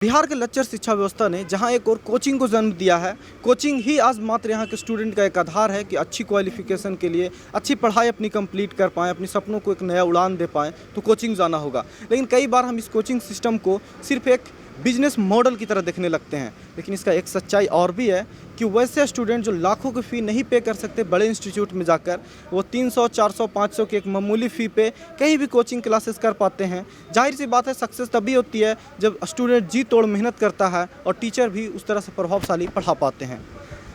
बिहार के लच्चर शिक्षा व्यवस्था ने जहां एक और कोचिंग को जन्म दिया है। कोचिंग ही आज मात्र यहां के स्टूडेंट का एक आधार है कि अच्छी क्वालिफिकेशन के लिए अच्छी पढ़ाई अपनी कंप्लीट कर पाएँ, अपने सपनों को एक नया उड़ान दे पाएँ, तो कोचिंग जाना होगा। लेकिन कई बार हम इस कोचिंग सिस्टम को सिर्फ एक बिजनेस मॉडल की तरह देखने लगते हैं। लेकिन इसका एक सच्चाई और भी है कि वैसे स्टूडेंट जो लाखों की फ़ी नहीं पे कर सकते बड़े इंस्टीट्यूट में जाकर, वो 300, 400, 500 की एक मामूली फ़ी पे कहीं भी कोचिंग क्लासेस कर पाते हैं। जाहिर सी बात है, सक्सेस तभी होती है जब स्टूडेंट जी तोड़ मेहनत करता है और टीचर भी उस तरह से प्रभावशाली पढ़ा पाते हैं।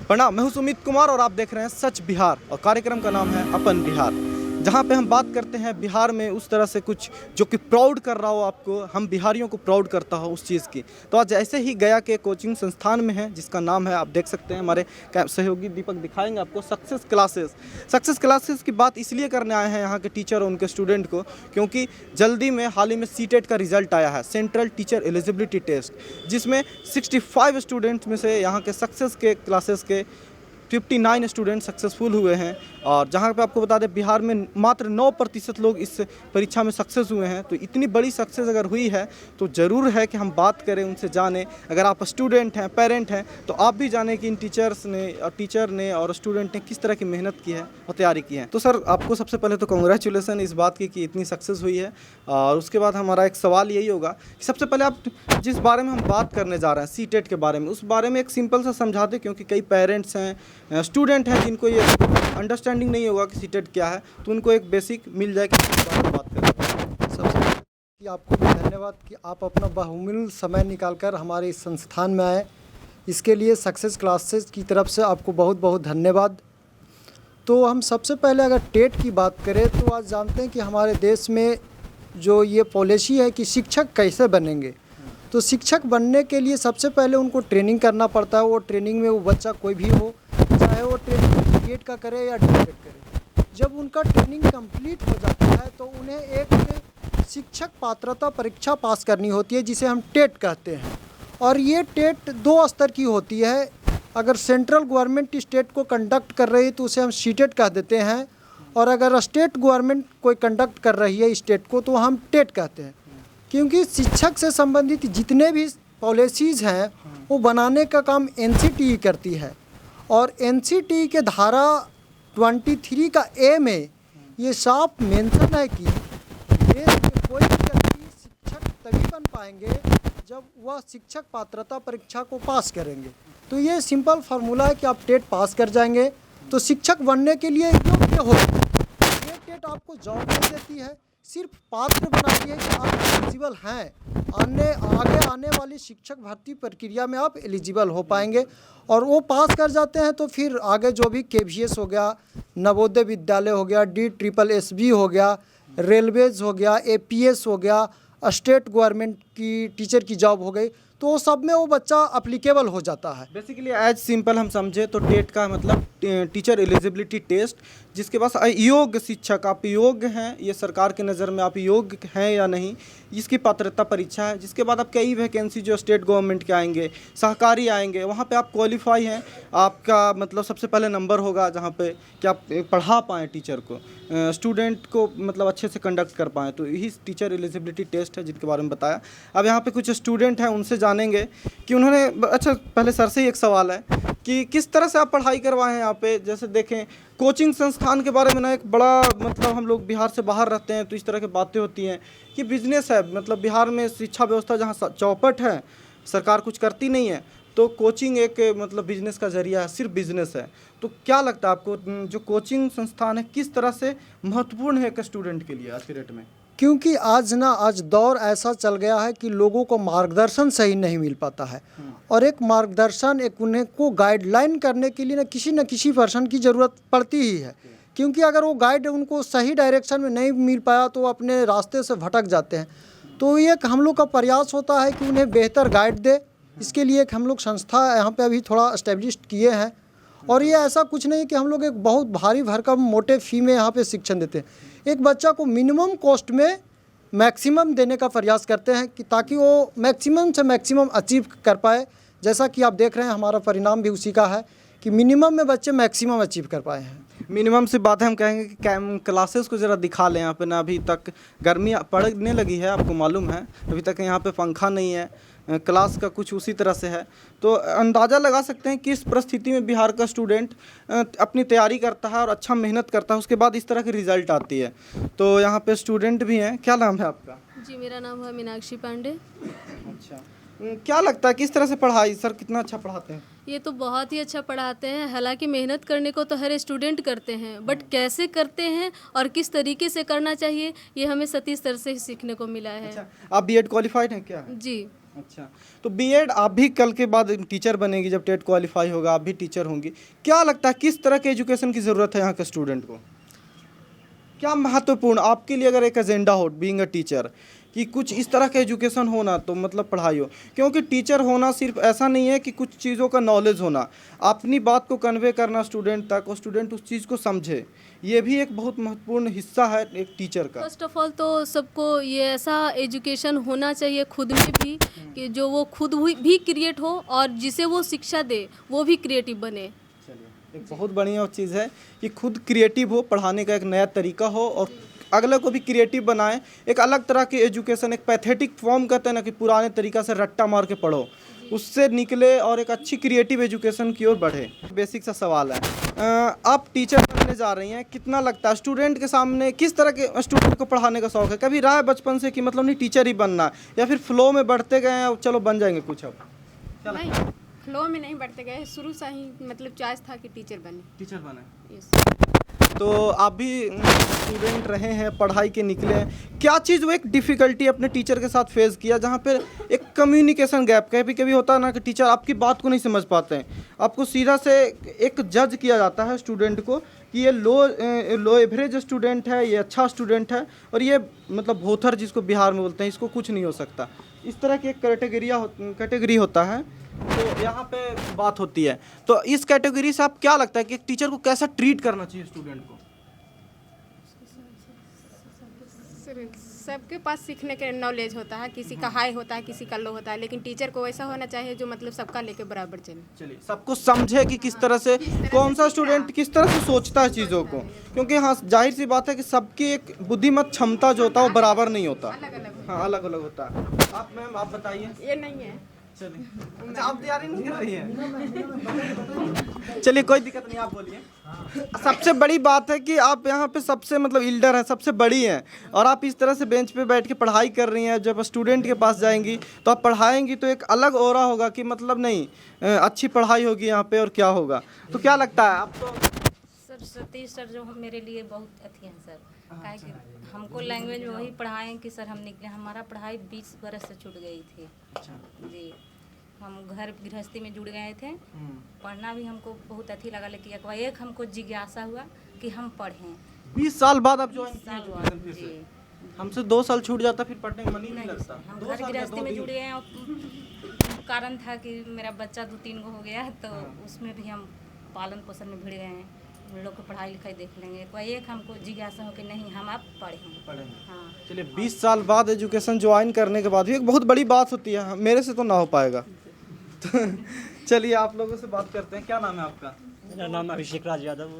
प्रणाम, मैं हूं सुमित कुमार और आप देख रहे हैं सच बिहार, और कार्यक्रम का नाम है अपन बिहार, जहां पे हम बात करते हैं बिहार में उस तरह से कुछ जो कि प्राउड कर रहा हो, आपको, हम बिहारियों को प्राउड करता हो उस चीज़ की। तो आज ऐसे ही गया के कोचिंग संस्थान में है, जिसका नाम है, आप देख सकते हैं, हमारे सहयोगी दीपक दिखाएंगे आपको, सक्सेस क्लासेस। सक्सेस क्लासेस की बात इसलिए करने आए हैं यहाँ के टीचर और उनके स्टूडेंट को, क्योंकि जल्दी में हाल ही में सीटेट का रिजल्ट आया है, सेंट्रल टीचर एलिजिबिलिटी टेस्ट, जिसमें 65 स्टूडेंट्स में से यहाँ के सक्सेस के क्लासेस के 59 स्टूडेंट सक्सेसफुल हुए हैं। और जहाँ पे आपको बता दें, बिहार में मात्र 9% लोग इस परीक्षा में सक्सेस हुए हैं। तो इतनी बड़ी सक्सेस अगर हुई है तो ज़रूर है कि हम बात करें, उनसे जानें। अगर आप स्टूडेंट हैं, पेरेंट हैं, तो आप भी जानें कि इन टीचर ने और स्टूडेंट ने किस तरह की मेहनत की है और तैयारी की है। तो सर, आपको सबसे पहले तो कंग्रेचुलेसन इस बात की कि इतनी सक्सेस हुई है। और उसके बाद हमारा एक सवाल यही होगा कि सबसे पहले आप जिस बारे में हम बात करने जा रहे हैं, सीटेट के बारे में, उस बारे में एक सिंपल सा समझा दें, क्योंकि कई पेरेंट्स हैं, स्टूडेंट हैं, जिनको ये अंडरस्टैंडिंग नहीं होगा कि सीटेट क्या है, तो उनको एक बेसिक मिल जाए कि इस बारे में बात करें। सबसे पहले आपको भी धन्यवाद कि आप अपना बहुमूल्य समय निकालकर हमारे इस संस्थान में आए। इसके लिए सक्सेस क्लासेस की तरफ से आपको बहुत बहुत धन्यवाद। तो हम सबसे पहले अगर टेट की बात करें तो आज जानते हैं कि हमारे देश में जो ये पॉलिसी है कि शिक्षक कैसे बनेंगे। तो शिक्षक बनने के लिए सबसे पहले उनको ट्रेनिंग करना पड़ता है। वो ट्रेनिंग में वो बच्चा कोई भी हो, चाहे वो ट्रेनिंग बीएड का करे या डीएड करे, जब उनका ट्रेनिंग कंप्लीट हो जाता है तो उन्हें एक शिक्षक पात्रता परीक्षा पास करनी होती है, जिसे हम टेट कहते हैं। और ये टेट 2 स्तर की होती है। अगर सेंट्रल गवर्नमेंट स्टेट को कंडक्ट कर रही है तो उसे हम सीटेट कह देते हैं, और अगर स्टेट गवर्नमेंट कोई कंडक्ट कर रही है स्टेट को तो हम टेट कहते हैं। क्योंकि शिक्षक से संबंधित जितने भी पॉलिसीज़ हैं वो बनाने का काम एनसीटीई करती है। और एनसीटीई के धारा 23 का ए में ये साफ मेंशन है कि देश में कोई भी व्यक्ति शिक्षक तभी बन पाएंगे जब वह शिक्षक पात्रता परीक्षा को पास करेंगे। तो ये सिंपल फार्मूला है कि आप टेट पास कर जाएंगे तो शिक्षक बनने के लिए योग्य हो। ये टेट आपको जॉब नहीं देती है, सिर्फ पात्र बनाती है कि आप एलिजिबल हैं, आगे आने वाली शिक्षक भर्ती प्रक्रिया में आप एलिजिबल हो पाएंगे। और वो पास कर जाते हैं तो फिर आगे जो भी केवीएस हो गया, नवोदय विद्यालय हो गया, DSSB हो गया, रेलवेज हो गया, APS हो गया, स्टेट गवर्नमेंट की टीचर की जॉब हो गई, तो वो सब में वो बच्चा अप्लीकेबल हो जाता है। बेसिकली एज सिंपल हम समझे तो टेट का मतलब टीचर एलिजिबिलिटी टेस्ट, जिसके पास योग्य शिक्षक, आप योग्य हैं, ये सरकार के नज़र में आप योग्य हैं या नहीं, इसकी पात्रता परीक्षा है। जिसके बाद आप कई वैकेंसी जो स्टेट गवर्नमेंट के आएंगे, सहकारी आएंगे, वहाँ पे आप क्वालिफाई हैं, आपका मतलब सबसे पहले नंबर होगा जहाँ पे कि आप पढ़ा पाएँ टीचर को, स्टूडेंट को मतलब अच्छे से कंडक्ट कर पाएँ। तो यही टीचर एलिजिबिलिटी टेस्ट है जिनके बारे में बताया। अब यहाँ पे कुछ स्टूडेंट हैं, उनसे जानेंगे कि उन्होंने, अच्छा पहले सर से ही एक सवाल है कि किस तरह से आप पढ़ाई करवाएं हैं यहाँ पे। जैसे देखें, कोचिंग संस्थान के बारे में ना एक बड़ा मतलब, हम लोग बिहार से बाहर रहते हैं तो इस तरह की बातें होती हैं कि बिजनेस है, मतलब बिहार में शिक्षा व्यवस्था जहाँ चौपट है, सरकार कुछ करती नहीं है, तो कोचिंग एक मतलब बिजनेस का जरिया है, सिर्फ बिजनेस है। तो क्या लगता है आपको, जो कोचिंग संस्थान है किस तरह से महत्वपूर्ण है एक स्टूडेंट के लिए आज के डेट में? क्योंकि आज दौर ऐसा चल गया है कि लोगों को मार्गदर्शन सही नहीं मिल पाता है। और एक मार्गदर्शन, एक उन्हें को गाइडलाइन करने के लिए न किसी पर्सन की ज़रूरत पड़ती ही है। क्योंकि अगर वो गाइड उनको सही डायरेक्शन में नहीं मिल पाया तो वो अपने रास्ते से भटक जाते हैं। तो ये हम लोग का प्रयास होता है कि उन्हें बेहतर गाइड दे। इसके लिए एक हम लोग संस्था यहाँ पे अभी थोड़ा इस्टेब्लिश किए हैं। और ये ऐसा कुछ नहीं कि हम लोग एक बहुत भारी भरकम मोटे फ़ी में यहाँ पे शिक्षण देते हैं। एक बच्चा को मिनिमम कॉस्ट में मैक्सिमम देने का प्रयास करते हैं कि ताकि वो मैक्सिमम से मैक्सिमम अचीव कर पाए। जैसा कि आप देख रहे हैं, हमारा परिणाम भी उसी का है कि मिनिमम में बच्चे मैक्सिमम अचीव कर पाए हैं। मिनिमम से बात है, हम कहेंगे कि क्लासेस को ज़रा दिखा लें यहाँ पे ना। अभी तक गर्मी पड़ने लगी है, आपको मालूम है, अभी तक यहाँ पे पंखा नहीं है, क्लास का कुछ उसी तरह से है। तो अंदाज़ा लगा सकते हैं कि इस परिस्थिति में बिहार का स्टूडेंट अपनी तैयारी करता है और अच्छा मेहनत करता है, उसके बाद इस तरह की रिज़ल्ट आती है। तो यहाँ पे स्टूडेंट भी हैं। क्या नाम है आपका? जी, मेरा नाम है मीनाक्षी पांडे। अच्छा, क्या लगता है किस तरह से पढ़ाई सर कितना अच्छा पढ़ाते हैं? ये तो बहुत ही अच्छा पढ़ाते हैं। हालांकि मेहनत करने को तो हर स्टूडेंट करते हैं, बट कैसे करते हैं और किस तरीके से करना चाहिए ये हमें सतीश सर से ही सीखने को मिला है। अच्छा, आप बीएड क्वालिफाइड हैं क्या? जी। अच्छा, तो बीएड आप भी कल के बाद टीचर बनेगी, जब टेट क्वालिफाई होगा आप भी टीचर होंगी। क्या लगता है किस तरह के एजुकेशन की ज़रूरत है यहाँ के स्टूडेंट को? क्या महत्वपूर्ण आपके लिए अगर एक एजेंडा हो बीइंग अ टीचर कि कुछ इस तरह का एजुकेशन होना, तो मतलब पढ़ाई हो, क्योंकि टीचर होना सिर्फ ऐसा नहीं है कि कुछ चीज़ों का नॉलेज होना, अपनी बात को कन्वे करना स्टूडेंट तक और स्टूडेंट उस चीज़ को समझे, ये भी एक बहुत महत्वपूर्ण हिस्सा है एक टीचर का। फर्स्ट ऑफ ऑल तो सबको ये ऐसा एजुकेशन होना चाहिए खुद में भी कि जो वो खुद भी क्रिएट हो और जिसे वो शिक्षा दे वो भी क्रिएटिव बने। चलिए, एक बहुत बढ़िया चीज़ है कि खुद क्रिएटिव हो, पढ़ाने का एक नया तरीका हो और अगले को भी क्रिएटिव बनाए। एक अलग तरह की एजुकेशन, एक पैथेटिक फॉर्म कहते हैं ना कि पुराने तरीका से रट्टा मार के पढ़ो, उससे निकले और एक अच्छी क्रिएटिव एजुकेशन की ओर बढ़े। बेसिक सा सवाल है, आप टीचर बनने जा रही हैं, कितना लगता है स्टूडेंट के सामने किस तरह के स्टूडेंट को पढ़ाने का शौक है? कभी रहा है बचपन से कि मतलब नहीं टीचर ही बनना, या फिर फ्लो में बढ़ते गए हैं चलो बन जाएंगे कुछ? अब नहीं, फ्लो में नहीं बढ़ते गए, शुरू से ही मतलब चॉइस था कि टीचर बने। टीचर बने। यस। तो आप भी स्टूडेंट रहे हैं, पढ़ाई के निकले हैं, क्या चीज़ वो एक डिफ़िकल्टी अपने टीचर के साथ फेस किया जहाँ पे एक कम्युनिकेशन गैप, कभी कभी होता है ना कि टीचर आपकी बात को नहीं समझ पाते हैं, आपको सीधा से एक जज किया जाता है स्टूडेंट को कि ये लो एवरेज स्टूडेंट है, ये अच्छा स्टूडेंट है, और ये मतलब भोथर जिसको बिहार में बोलते हैं, इसको कुछ नहीं हो सकता, इस तरह की एक कैटेगरी होता है। तो यहाँ पे बात होती है, तो इस कैटेगरी से आप क्या लगता है कि एक टीचर को कैसा ट्रीट करना चाहिए स्टूडेंट को? सबके पास सीखने के नॉलेज होता है, किसी का हाई होता है, किसी का लो होता है, लेकिन टीचर को ऐसा होना चाहिए जो मतलब सबका लेके बराबर चले। चलिए, सबको समझे कि किस तरह से कौन सा स्टूडेंट किस तरह से सोचता है चीज़ों को, क्योंकि हाँ जाहिर सी बात है कि सबकी एक बुद्धिमत्त क्षमता जो होता है वो बराबर नहीं होता। हाँ, अलग अलग होता है। आप मैम आप बताइए। ये नहीं है। चलिए, अच्छा आप तैयारी नहीं कर रही हैं? चलिए कोई दिक्कत नहीं, आप बोलिए। सबसे बड़ी बात है कि आप यहाँ पे सबसे मतलब इल्डर हैं, सबसे बड़ी हैं, और आप इस तरह से बेंच पे बैठ के पढ़ाई कर रही हैं। जब स्टूडेंट के पास जाएंगी तो आप पढ़ाएंगी तो एक अलग ऑरा होगा कि मतलब नहीं अच्छी पढ़ाई होगी यहाँ पे, और क्या होगा। तो क्या लगता है आप? तो सर सतीश सर जो मेरे लिए बहुत अच्छे हैं सर, काहे कि हमको लैंग्वेज में वही पढ़ाएं कि सर हम निकले, हमारा पढ़ाई 20 बरस से छूट गई थी। अच्छा। जी, हम घर गृहस्थी में जुड़ गए थे, पढ़ना भी हमको बहुत अच्छी लगा, लेकिन एक हमको जिज्ञासा हुआ कि हम पढ़ें। 20 साल बाद आप ज्वाइन साल किए बाद, फिर से? जी। हमसे 2 साल छूट जाता फिर पढ़ने का मन ही नहीं लगता। हम 2 घर साल या गृहस्थी 2 में दिन। जुड़ गए हैं, कारण था कि मेरा बच्चा 2-3 गो हो गया है, तो उसमें भी हम पालन पोषण में भिड़ गए हैं, उन लोग को पढ़ाई लिखाई देख लेंगे। कोई एक हमको जिज्ञासा हो कि नहीं हम आप पढ़ें। हाँ। चलिए, 20 साल बाद एजुकेशन ज्वाइन करने के बाद भी एक बहुत बड़ी बात होती है, मेरे से तो ना हो पाएगा। तो चलिए आप लोगों से बात करते हैं। क्या नाम है आपका? मेरा नाम अभिषेक राज यादव।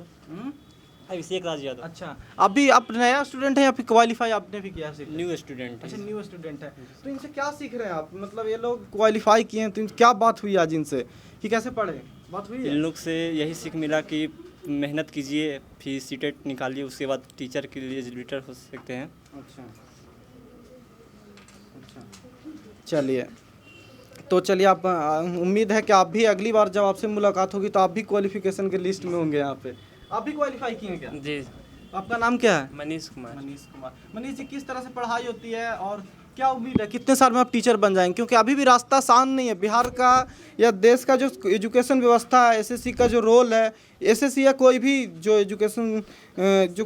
अभिषेक राज यादव। अच्छा, अभी आप नया स्टूडेंट हैं या फिर क्वालिफाई आपने भी किया है? New student. अच्छा, न्यू स्टूडेंट है, तो इनसे क्या सीख रहे हैं आप? मतलब ये लोग क्वालिफाई किए हैं तो क्या बात हुई आज इनसे कि कैसे पढ़े? बात हुई इन है? लोग से यही सीख मिला कि मेहनत कीजिए, फिर सीटेट निकालिए, उसके बाद टीचर के लिए एजुकेटर हो सकते हैं। अच्छा, चलिए, तो चलिए आप उम्मीद है कि आप भी अगली बार जब आपसे मुलाकात होगी तो आप भी क्वालिफिकेशन के लिस्ट में होंगे। यहाँ पे आप भी क्वालिफाई किए हैं क्या? जी। आपका नाम क्या है? मनीष कुमार। मनीष जी, किस तरह से पढ़ाई होती है और क्या उम्मीद है कितने साल में आप टीचर बन जाएंगे? क्योंकि अभी भी रास्ता आसान नहीं है। बिहार का या देश का जो एजुकेशन व्यवस्था है, एसएससी का जो रोल है, एसएससी या कोई भी जो एजुकेशन जो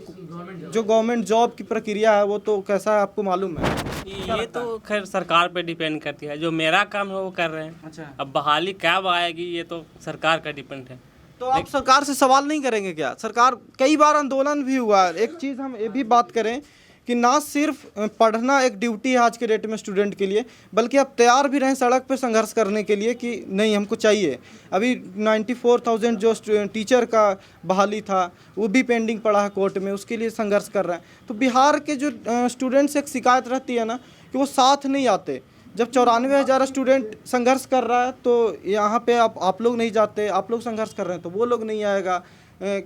गवर्नमेंट जॉब की प्रक्रिया है, वो तो कैसा है आपको मालूम है? ये तो खैर सरकार पे डिपेंड करती है, जो मेरा काम है वो कर रहे हैं। अच्छा, अब बहाली कब आएगी ये तो सरकार का डिपेंड है। तो आप सरकार से सवाल नहीं करेंगे क्या? सरकार कई बार आंदोलन भी हुआ है। एक चीज़ हम ये भी बात करें कि ना सिर्फ पढ़ना एक ड्यूटी है आज के डेट में स्टूडेंट के लिए, बल्कि आप तैयार भी रहें सड़क पे संघर्ष करने के लिए कि नहीं हमको चाहिए। अभी 94,000 जो टीचर का बहाली था वो भी पेंडिंग पड़ा है कोर्ट में, उसके लिए संघर्ष कर रहे हैं। तो बिहार के जो स्टूडेंट्स एक शिकायत रहती है ना कि वो साथ नहीं आते। जब 94,000 स्टूडेंट संघर्ष कर रहा है तो यहाँ पे आप लोग नहीं जाते, आप लोग संघर्ष कर रहे हैं तो वो लोग नहीं आएगा।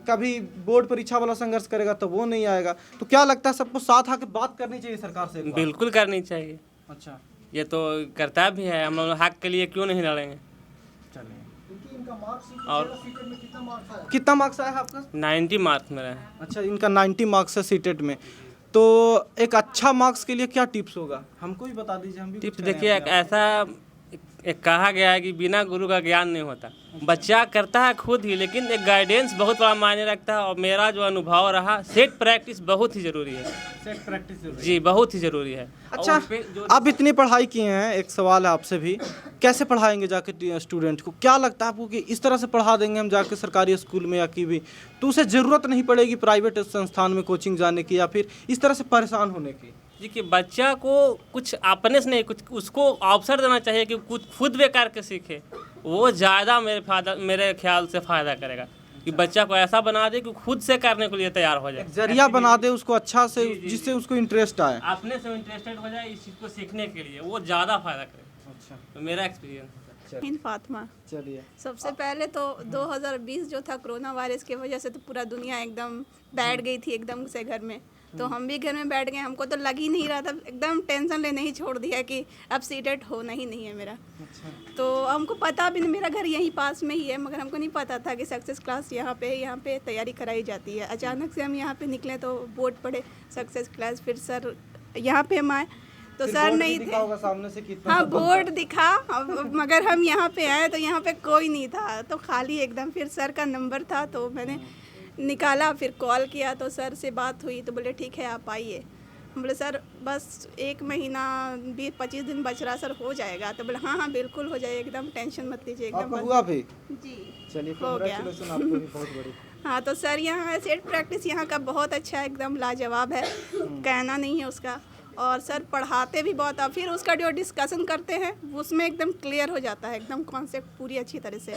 कभी बोर्ड परीक्षा वाला संघर्ष करेगा तो वो नहीं आएगा। तो क्या लगता है सबको साथ आके बात करनी चाहिए सरकार से? बिल्कुल करनी चाहिए। अच्छा, ये तो कर्तव्य भी है, हम लोग हक के लिए क्यों नहीं लड़ेंगे। और कितना मार्क्स आया है आपका? 90 मार्क्स मेरा है। अच्छा, इनका 90 मार्क्स है सीटेट में। तो एक अच्छा मार्क्स के लिए क्या टिप्स होगा, हमको भी बता दीजिए। हम भी टिप्स कुछ करें देखिए, अपने ऐसा एक कहा गया है कि बिना गुरु का ज्ञान नहीं होता। बच्चा करता है खुद ही, लेकिन एक गाइडेंस बहुत बड़ा मायने रखता है। और मेरा जो अनुभव रहा, सेट प्रैक्टिस बहुत ही ज़रूरी है। सेट प्रैक्टिस जी, बहुत ही ज़रूरी है। अच्छा, और उस पे जो आप इतनी पढ़ाई किए हैं, एक सवाल है आपसे भी, कैसे पढ़ाएंगे जाके स्टूडेंट को? क्या लगता है आपको कि इस तरह से पढ़ा देंगे हम जाके सरकारी स्कूल में या की भी, तो उसे ज़रूरत नहीं पड़ेगी प्राइवेट संस्थान में कोचिंग जाने की या फिर इस तरह से परेशान होने की? देखिए, बच्चा को कुछ अपने से नहीं, कुछ उसको अवसर देना चाहिए कि कुछ खुद वे करके सीखे। वो ज़्यादा मेरे ख्याल से फ़ायदा करेगा कि बच्चा को ऐसा बना दे कि खुद से करने के लिए तैयार हो जाए। जरिया बना दे उसको अच्छा से, जिससे उसको इंटरेस्ट आए, अपने से इंटरेस्टेड हो जाए इस चीज़ को सीखने के लिए, वो ज़्यादा फायदा करेगा। अच्छा, तो मेरा एक्सपीरियंस इन फातिमा। चलिए। सबसे पहले तो 2020 जो था, कोरोना वायरस की वजह से तो पूरा दुनिया एकदम बैठ गई थी एकदम से घर में। तो हम भी घर में बैठ गए, हमको तो लग ही नहीं रहा था, एकदम टेंशन लेने ही छोड़ दिया कि अब सीटेट होना ही नहीं है मेरा। तो हमको पता भी नहीं, मेरा घर यहीं पास में ही है, मगर हमको नहीं पता था कि सक्सेस क्लास यहाँ पे तैयारी कराई जाती है। अचानक से हम यहाँ पे निकले तो बोर्ड पढ़े सक्सेस क्लास, फिर सर यहाँ पे हम आए तो सर नहीं थे। सामने से कितना? हाँ, बोर्ड दिखा, मगर हम यहाँ पे आए तो यहाँ पे कोई नहीं था, तो खाली एकदम। फिर सर का नंबर था तो मैंने निकाला, फिर कॉल किया तो सर से बात हुई तो बोले ठीक है आप आइए। हम बोले सर बस 1 महीना 20-25 दिन बच रहा, सर हो जाएगा? तो बोले हाँ बिल्कुल हो जाएगा, एकदम टेंशन मत लीजिए, एकदम हुआ भी? जी चलिए, हो गया। कांग्रेचुलेशन आपको भी, बहुत बड़ी। हाँ, तो सर यहाँ सेट प्रैक्टिस यहाँ का बहुत अच्छा है, एकदम लाजवाब है, कहना नहीं है उसका। और सर पढ़ाते भी बहुत, फिर उसका जो डिस्कशन करते हैं उसमें एकदम क्लियर हो जाता है, एकदम कॉन्सेप्ट पूरी अच्छी तरह से।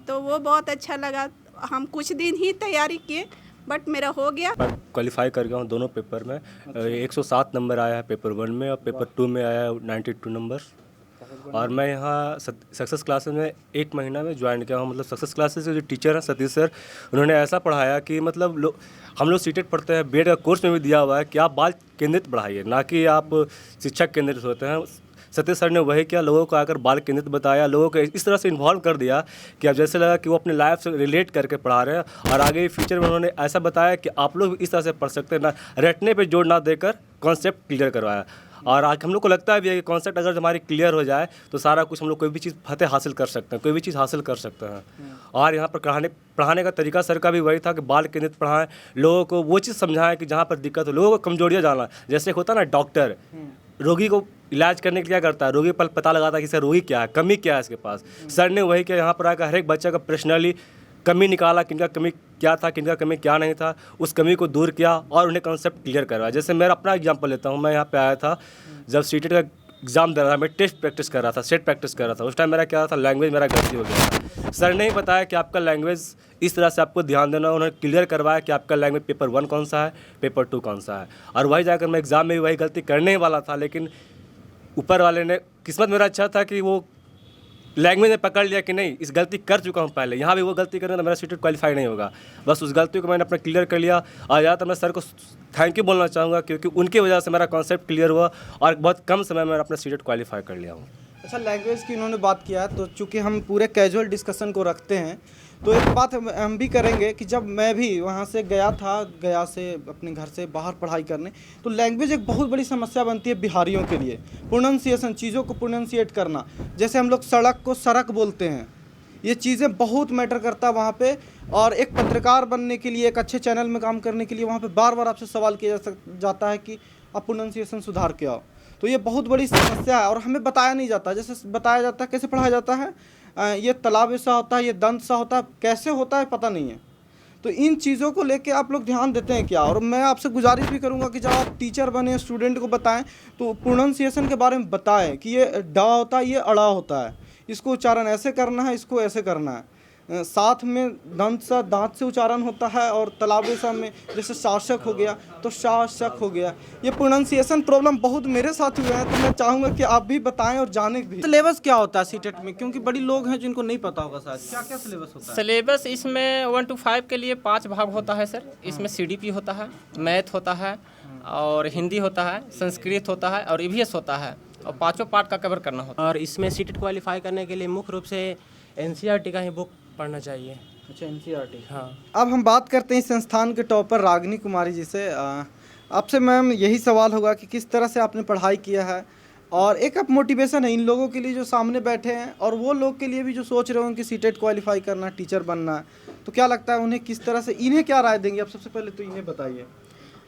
तो वो बहुत अच्छा लगा। हम कुछ दिन ही तैयारी किए बट मेरा हो गया। मैं क्वालिफाई कर गया हूँ दोनों पेपर में। 107 नंबर आया है पेपर 1 में और पेपर 2 में आया है 92 नंबर। और मैं यहाँ सक्सेस क्लासेस में 1 महीना में ज्वाइन किया हूँ। मतलब सक्सेस क्लासेस के जो टीचर हैं सतीश सर, उन्होंने ऐसा पढ़ाया कि मतलब हम लोग सीटेट पढ़ते हैं, बीएड का कोर्स में भी दिया हुआ है कि आप बाल केंद्रित पढ़ाइए, ना कि आप शिक्षक केंद्रित होते हैं। सतीश सर ने वही किया, लोगों को आकर बाल केंद्रित बताया, लोगों को इस तरह से इन्वॉल्व कर दिया कि अब जैसे लगा कि वो अपने लाइफ से रिलेट करके पढ़ा रहे हैं। और आगे फ्यूचर में उन्होंने ऐसा बताया कि आप लोग इस तरह से पढ़ सकते हैं, ना रटने पे जोर ना देकर कॉन्सेप्ट क्लियर करवाया। और आज हम लोग को लगता है भी कि कॉन्सेप्ट अगर हमारी क्लियर हो जाए तो सारा कुछ हम लोग कोई भी चीज़ फतेह हासिल कर सकते हैं, कोई भी चीज़ हासिल कर सकते हैं। और यहाँ पर पढ़ाने का तरीका सर का भी वही था कि बाल केंद्रित पढ़ाएं, लोगों को वो चीज़ समझाएं कि जहाँ पर दिक्कत हो, लोगों को कमजोरियाँ जाना। जैसे होता है ना, डॉक्टर रोगी को इलाज करने के लिए क्या करता है, रोगी पर पता लगाता है कि सर रोगी क्या है, कमी क्या है इसके पास। सर ने वही किया, यहाँ पर आकर हर एक बच्चा का पर्सनली कमी निकाला, किनका कमी क्या था, किनका कमी क्या नहीं था, उस कमी को दूर किया और उन्हें कॉन्सेप्ट क्लियर करवाया। जैसे मैं अपना एग्जांपल लेता हूँ, मैं यहाँ पे आया था जब सीटेट का एग्ज़ाम दे रहा था, मैं टेस्ट प्रैक्टिस कर रहा था, सेट प्रैक्टिस कर रहा था। उस टाइम मेरा क्या था, लैंग्वेज मेरा गलती हो गया था। सर ने ही बताया कि आपका लैंग्वेज इस तरह से आपको ध्यान देना, उन्होंने क्लियर करवाया कि आपका लैंग्वेज पेपर 1 कौन सा है, पेपर 2 कौन सा है। और वही जाकर मैं एग्ज़ाम में भी वही गलती करने ही वाला था, लेकिन ऊपर वाले ने, किस्मत मेरा अच्छा था कि वो लैंग्वेज ने पकड़ लिया कि नहीं, इस गलती कर चुका हूँ पहले, यहाँ भी वो गलती करें तो मेरा सीटेट क्वालिफाई नहीं होगा। बस उस गलती को मैंने अपना क्लियर कर लिया। और ज़्यादातर मैं सर को थैंक यू बोलना चाहूँगा, क्योंकि उनकी वजह से मेरा कॉन्सेप्ट क्लियर हुआ और बहुत कम समय में अपना सीटेट क्वालिफाई कर लिया हूँ। अच्छा, लैंग्वेज की उन्होंने बात किया है, तो चूँकि हम पूरे कैजुअल डिस्कशन को रखते हैं, तो एक बात हम भी करेंगे कि जब मैं भी वहाँ से गया से अपने घर से बाहर पढ़ाई करने, तो लैंग्वेज एक बहुत बड़ी समस्या बनती है बिहारियों के लिए। प्रोनाउंसिएशन, चीज़ों को प्रोनाउंसिएट करना, जैसे हम लोग सड़क को सरक बोलते हैं, ये चीज़ें बहुत मैटर करता है वहाँ पे। और एक पत्रकार बनने के लिए, एक अच्छे चैनल में काम करने के लिए वहाँ पे बार बार आपसे सवाल किया जाता है कि आप प्रोनाउंसिएशन सुधार के आओ। तो ये बहुत बड़ी समस्या है और हमें बताया नहीं जाता। जैसे बताया जाता है, कैसे पढ़ाया जाता है, ये तालाब सा होता है, ये दंत सा होता है, कैसे होता है पता नहीं है। तो इन चीज़ों को लेके आप लोग ध्यान देते हैं क्या? और मैं आपसे गुजारिश भी करूंगा कि जब आप टीचर बने, स्टूडेंट को बताएं तो प्रोनाउंसिएशन के बारे में बताएं कि ये डा होता है, ये अड़ा होता है, इसको उच्चारण ऐसे करना है, इसको ऐसे करना है। साथ में दांत से उच्चारण होता है, और तलाबेसा में जैसे शासक हो गया तो शासक हो गया। ये प्रोनाउंसिएशन प्रॉब्लम बहुत मेरे साथ हुए हैं, तो मैं चाहूँगा कि आप भी बताएं और जाने भी। सिलेबस क्या होता है सीटेट में, क्योंकि बड़ी लोग हैं जिनको नहीं पता होगा शायद, क्या क्या सिलेबस होता है? सिलेबस इसमें 1 to 5 के लिए 5 भाग होता है सर। इसमें CDP होता है, मैथ होता है, और हिंदी होता है, संस्कृत होता है, और EVS होता है, और 5 पार्ट का कवर करना होता है। और इसमें सीटेट क्वालिफाई करने के लिए मुख्य रूप से NCERT का ही बुक पढ़ना चाहिए। अच्छा, NCERT। हाँ। अब हम बात करते हैं संस्थान के टॉपर रागिनी कुमारी जी से। आपसे मैम यही सवाल होगा कि किस तरह से आपने पढ़ाई किया है, और एक अब मोटिवेशन है इन लोगों के लिए जो सामने बैठे हैं, और वो लोग के लिए भी जो सोच रहे होंगे कि सीटेट क्वालिफाई करना, टीचर बनना है, तो क्या लगता है उन्हें किस तरह से, इन्हें क्या राय देंगे? अब सबसे पहले तो इन्हें बताइए।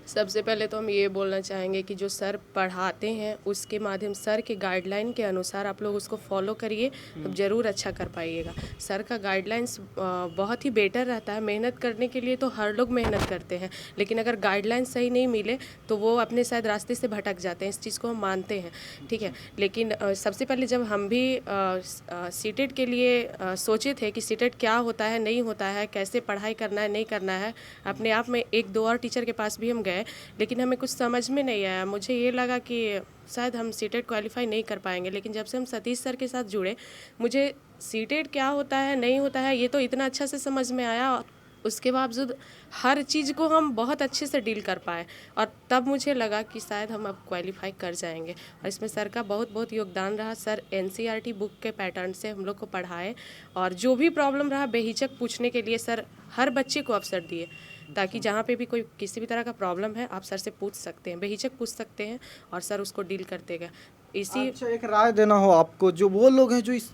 सबसे पहले तो हम ये बोलना चाहेंगे कि जो सर पढ़ाते हैं उसके माध्यम, सर के गाइडलाइन के अनुसार आप लोग उसको फॉलो करिए, तब ज़रूर अच्छा कर पाइएगा। सर का गाइडलाइंस बहुत ही बेटर रहता है। मेहनत करने के लिए तो हर लोग मेहनत करते हैं, लेकिन अगर गाइडलाइन सही नहीं मिले तो वो अपने शायद रास्ते से भटक जाते हैं। इस चीज़ को हम मानते हैं, ठीक है। लेकिन सबसे पहले जब हम भी सीटेट के लिए सोचे थे कि सीटेट क्या होता है, नहीं होता है, कैसे पढ़ाई करना है, नहीं करना है, अपने आप में 1-2 और टीचर के पास भी हम गए, लेकिन हमें कुछ समझ में नहीं आया। मुझे ये लगा कि शायद हम सीटेट क्वालिफाई नहीं कर पाएंगे, लेकिन जब से हम सतीश सर के साथ जुड़े, मुझे सीटेट क्या होता है, नहीं होता है, ये तो इतना अच्छा से समझ में आया। उसके बावजूद हर चीज़ को हम बहुत अच्छे से डील कर पाए, और तब मुझे लगा कि शायद हम अब क्वालिफाई कर जाएंगे। और इसमें सर का बहुत बहुत योगदान रहा। सर NCERT बुक के पैटर्न से हम लोग को पढ़ाए, और जो भी प्रॉब्लम रहा बेहिचक पूछने के लिए सर हर बच्चे को अवसर दिए, ताकि जहाँ पे भी कोई किसी भी तरह का प्रॉब्लम है आप सर से पूछ सकते हैं, बेहिचक पूछ सकते हैं, और सर उसको डील करते गए। इसी अच्छा, एक राय देना हो आपको, जो वो लोग हैं जो इस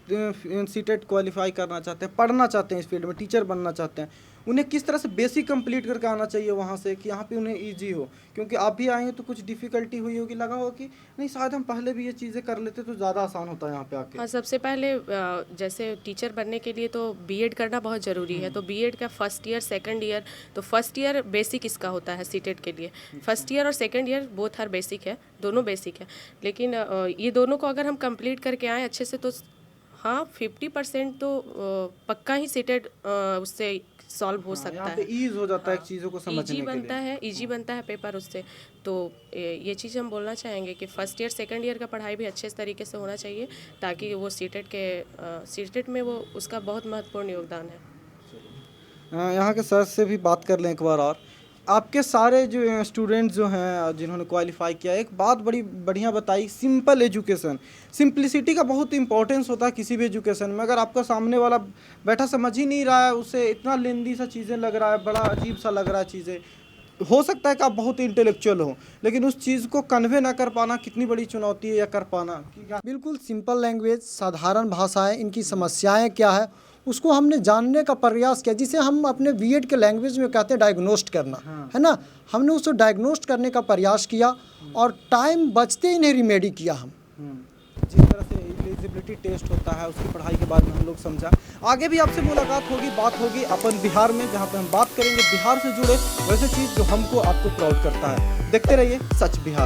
सीटेट क्वालिफाई करना चाहते हैं, पढ़ना चाहते हैं, इस फील्ड में टीचर बनना चाहते हैं, उन्हें किस तरह से बेसिक कंप्लीट करके आना चाहिए वहाँ से, कि यहाँ पे उन्हें इजी हो? क्योंकि आप भी आएंगे तो कुछ डिफ़िकल्टी हुई होगी, लगा होगा कि नहीं शायद हम पहले भी ये चीज़ें कर लेते तो ज़्यादा आसान होता है यहाँ पे आके। हाँ, सबसे पहले जैसे टीचर बनने के लिए तो BEd करना बहुत ज़रूरी है। तो BEd का फर्स्ट ईयर, सेकंड ईयर, तो फर्स्ट ईयर बेसिक इसका होता है सीटेट के लिए। फर्स्ट ईयर और second year both her basic है, दोनों बेसिक है। लेकिन ये दोनों को अगर हम कंप्लीट करके आए अच्छे से, तो हाँ 50% तो पक्का ही सीटेट उससे सॉल्व हो सकता है। ईज हो जाता है चीज़ों को समझने के लिए, ईजी बनता है पेपर उससे। तो ये चीज़ हम बोलना चाहेंगे कि फर्स्ट ईयर, सेकंड ईयर का पढ़ाई भी अच्छे तरीके से होना चाहिए, ताकि वो सीटेट में वो उसका बहुत महत्वपूर्ण योगदान है। यहाँ के सर से भी बात कर लें एक बार। और आपके सारे जो स्टूडेंट्स जो हैं जिन्होंने क्वालिफाई किया, एक बात बड़ी बढ़िया बताई, सिंपल एजुकेशन, सिंप्लिसिटी का बहुत इंपॉर्टेंस होता है किसी भी एजुकेशन में। अगर आपका सामने वाला बैठा समझ ही नहीं रहा है, उसे इतना लेंदी सा चीज़ें लग रहा है, बड़ा अजीब सा लग रहा है चीज़ें, हो सकता है कि आप बहुत इंटेलेक्चुअल हो, लेकिन उस चीज़ को कन्वे ना कर पाना कितनी बड़ी चुनौती है, या कर पाना। बिल्कुल सिंपल लैंग्वेज, साधारण भाषाएं, इनकी समस्याएं क्या है उसको हमने जानने का प्रयास किया, जिसे हम अपने BEd के लैंग्वेज में कहते हैं डायग्नोस्ट करना, है ना। हमने उसको डायग्नोस्ट करने का प्रयास किया, और टाइम बचते इन्हें रिमेडी किया हम। जिस तरह से एलिजिबिलिटी टेस्ट होता है उसकी पढ़ाई के बाद में हम लोग समझा। आगे भी आपसे मुलाकात होगी, बात होगी अपन बिहार में, जहाँ पे हम बात करेंगे बिहार से जुड़े वैसे चीज़ जो हमको आपको प्राउड करता है। देखते रहिए सच बिहार।